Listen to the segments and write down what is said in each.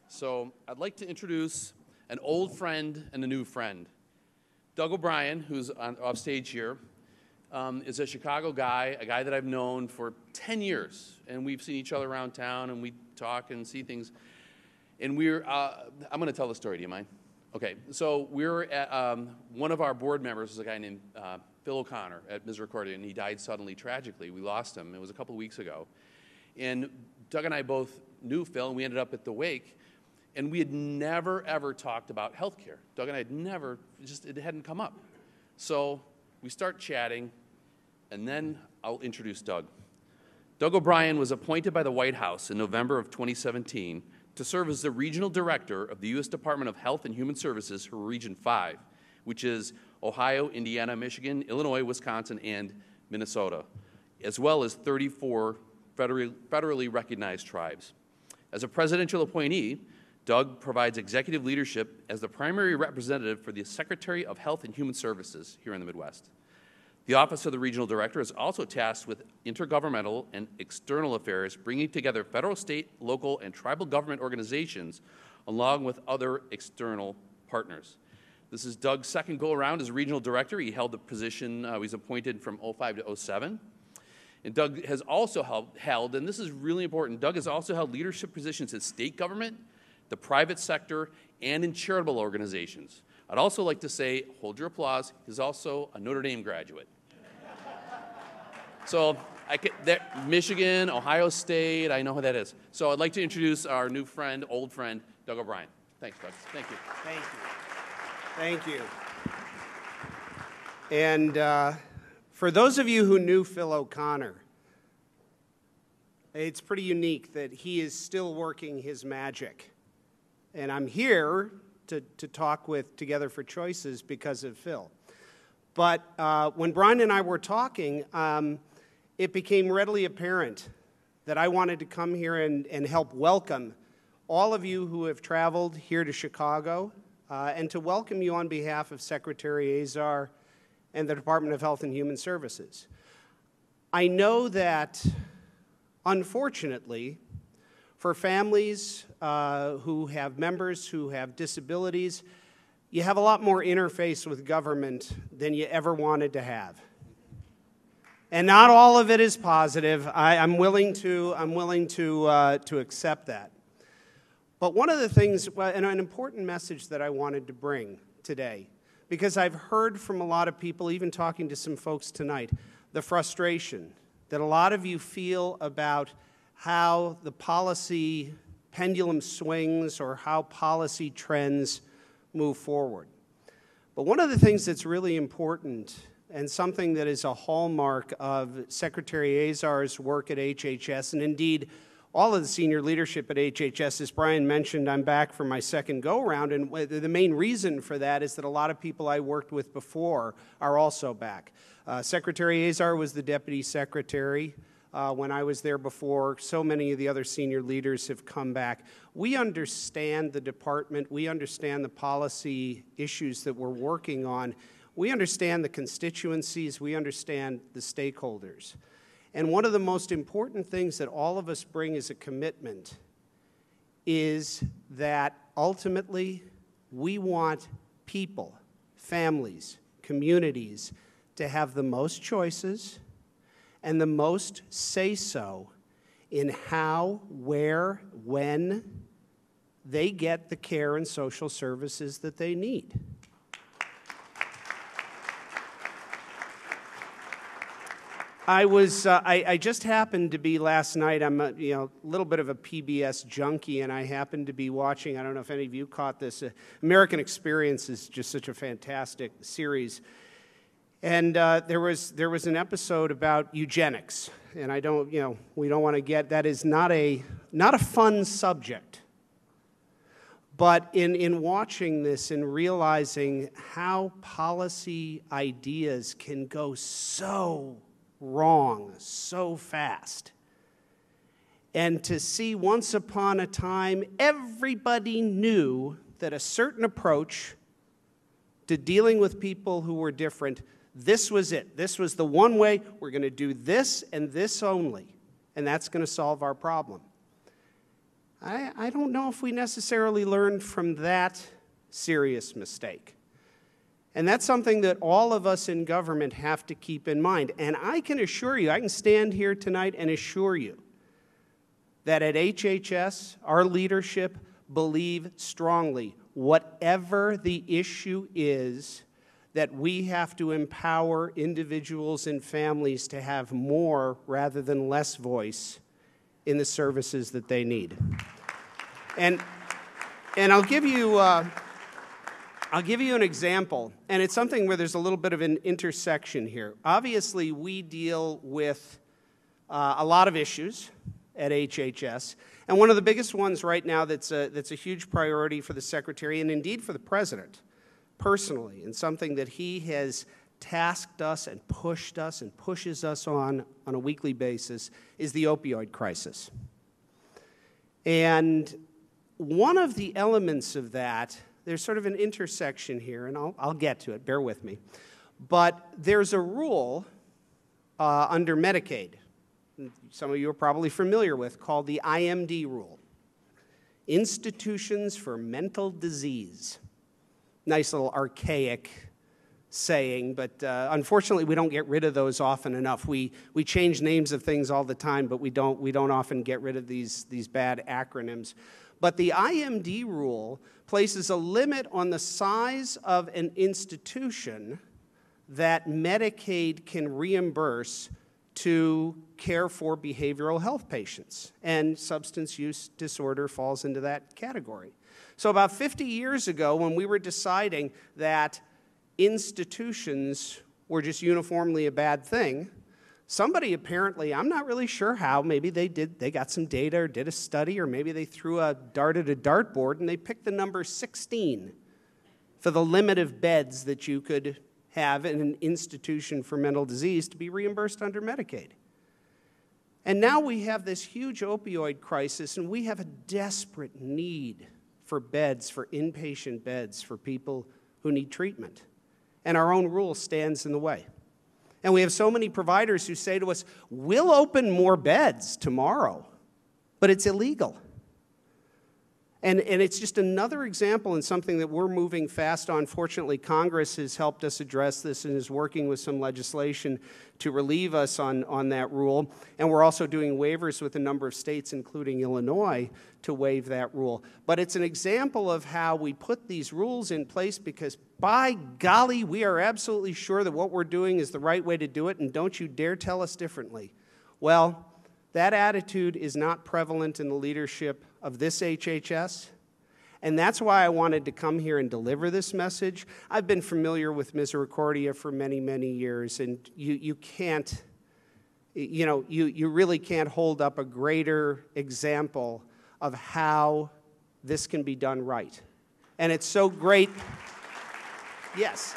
So I'd like to introduce an old friend and a new friend. Doug O'Brien, who's off stage here, is a Chicago guy, a guy that I've known for 10 years. And we've seen each other around town, and we talk and see things. And I'm going to tell the story. Do you mind? Okay. So we're at, one of our board members is a guy named Phil O'Connor at Misericordia, and he died suddenly, tragically. We lost him. It was a couple of weeks ago. And Doug and I both knew Phil, and we ended up at the wake. And we had never, ever talked about health care. Doug and I had never, it hadn't come up. So we start chatting, and then I'll introduce Doug. Doug O'Brien was appointed by the White House in November of 2017 to serve as the regional director of the U.S. Department of Health and Human Services for Region 5, which is Ohio, Indiana, Michigan, Illinois, Wisconsin, and Minnesota, as well as 34 federally recognized tribes. As a presidential appointee, Doug provides executive leadership as the primary representative for the Secretary of Health and Human Services here in the Midwest. The Office of the Regional Director is also tasked with intergovernmental and external affairs, bringing together federal, state, local, and tribal government organizations, along with other external partners. This is Doug's second go-around as Regional Director. He held the position, he was appointed from 2005 to 2007. And Doug has also held, and this is really important, Doug has also held leadership positions in state government, the private sector, and in charitable organizations. I'd also like to say, hold your applause, he's also a Notre Dame graduate. So, Michigan, Ohio State, I know who that is. So I'd like to introduce our new friend, old friend, Doug O'Brien. Thanks, Doug. Thank you. Thank you. Thank you. And for those of you who knew Phil O'Connor, it's pretty unique that he is still working his magic. And I'm here to talk with Together for Choices because of Phil. But when Brian and I were talking, it became readily apparent that I wanted to come here and help welcome all of you who have traveled here to Chicago and to welcome you on behalf of Secretary Azar and the Department of Health and Human Services. I know that, unfortunately, for families who have members who have disabilities, you have a lot more interface with government than you ever wanted to have. And not all of it is positive. I'm willing to accept that. But one of the things, and an important message that I wanted to bring today, because I've heard from a lot of people, even talking to some folks tonight, the frustration that a lot of you feel about how the policy pendulum swings or how policy trends move forward. But one of the things that's really important and something that is a hallmark of Secretary Azar's work at HHS, and indeed all of the senior leadership at HHS, as Brian mentioned, I'm back for my second go-around, and the main reason for that is that a lot of people I worked with before are also back. Secretary Azar was the deputy secretary when I was there before. So many of the other senior leaders have come back. We understand the department. We understand the policy issues that we're working on. We understand the constituencies. We understand the stakeholders. And one of the most important things that all of us bring as a commitment is that ultimately we want people, families, communities to have the most choices and the most say-so in how, where, when they get the care and social services that they need. I just happened to be last night, I'm a little bit of a PBS junkie, and I happened to be watching, I don't know if any of you caught this, American Experience is just such a fantastic series. And there was an episode about eugenics, and we don't want to get, that is not a fun subject. But in watching this and realizing how policy ideas can go so wrong so fast, and to see once upon a time everybody knew that a certain approach to dealing with people who were different, this was it. This was the one way. We're going to do this and this only, and that's going to solve our problem. I don't know if we necessarily learned from that serious mistake. And that's something that all of us in government have to keep in mind. And I can assure you, I can stand here tonight and assure you that at HHS, our leadership believe strongly, whatever the issue is, that we have to empower individuals and families to have more rather than less voice in the services that they need. And I'll give you an example, and it's something where there's a little bit of an intersection here. Obviously, we deal with a lot of issues at HHS, and one of the biggest ones right now that's a huge priority for the Secretary and indeed for the President personally, and something that he has tasked us and pushes us on a weekly basis, is the opioid crisis. And one of the elements of that, there's sort of an intersection here, and I'll get to it, bear with me. But there's a rule under Medicaid, some of you are probably familiar with, called the IMD rule, Institutions for Mental Disease. Nice little archaic saying, but unfortunately we don't get rid of those often enough. We change names of things all the time, but we don't often get rid of these bad acronyms. But the IMD rule places a limit on the size of an institution that Medicaid can reimburse to care for behavioral health patients, and substance use disorder falls into that category. So about 50 years ago, when we were deciding that institutions were just uniformly a bad thing, somebody apparently, I'm not really sure how, maybe they got some data or did a study, or maybe they threw a dart at a dartboard and they picked the number 16 for the limit of beds that you could have in an institution for mental disease to be reimbursed under Medicaid. And now we have this huge opioid crisis, and we have a desperate need for beds, for inpatient beds, for people who need treatment. And our own rule stands in the way. And we have so many providers who say to us, we'll open more beds tomorrow, but it's illegal. And it's just another example and something that we're moving fast on. Fortunately, Congress has helped us address this and is working with some legislation to relieve us on that rule. And we're also doing waivers with a number of states, including Illinois, to waive that rule. But it's an example of how we put these rules in place because, by golly, we are absolutely sure that what we're doing is the right way to do it, and don't you dare tell us differently. Well, that attitude is not prevalent in the leadership of this HHS, and that's why I wanted to come here and deliver this message. I've been familiar with Misericordia for many, many years, and you can't, you really can't hold up a greater example of how this can be done right. And it's so great. Yes.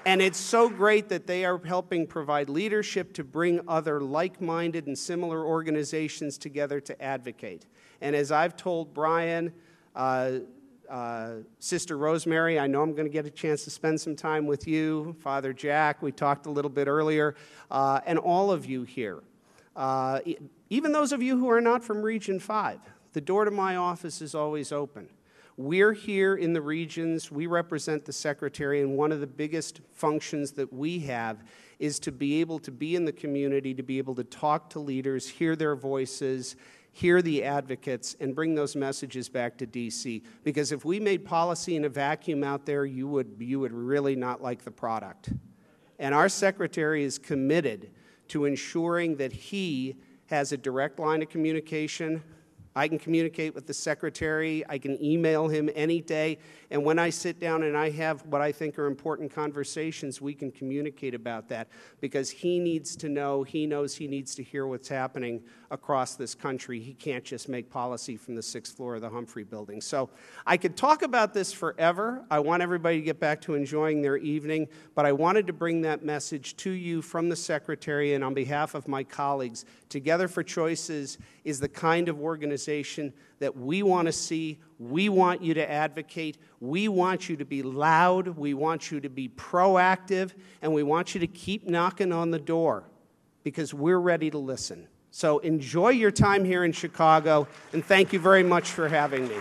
And it's so great that they are helping provide leadership to bring other like-minded and similar organizations together to advocate. And as I've told Brian, Sister Rosemary, I know I'm going to get a chance to spend some time with you, Father Jack, we talked a little bit earlier, and all of you here. Even those of you who are not from Region 5, the door to my office is always open. We're here in the regions, we represent the Secretary, and one of the biggest functions that we have is to be able to be in the community, to be able to talk to leaders, hear their voices, hear the advocates, and bring those messages back to D.C. Because if we made policy in a vacuum out there, you would really not like the product. And our Secretary is committed to ensuring that he has a direct line of communication. I can communicate with the Secretary, I can email him any day, and when I sit down and I have what I think are important conversations, we can communicate about that, because he needs to know, he knows he needs to hear what's happening across this country. He can't just make policy from the 6th floor of the Humphrey Building. So I could talk about this forever. I want everybody to get back to enjoying their evening, but I wanted to bring that message to you from the Secretary and on behalf of my colleagues. Together for Choices is the kind of organization that we want to see. We want you to advocate. We want you to be loud. We want you to be proactive. And we want you to keep knocking on the door, because we're ready to listen. So enjoy your time here in Chicago, and thank you very much for having me.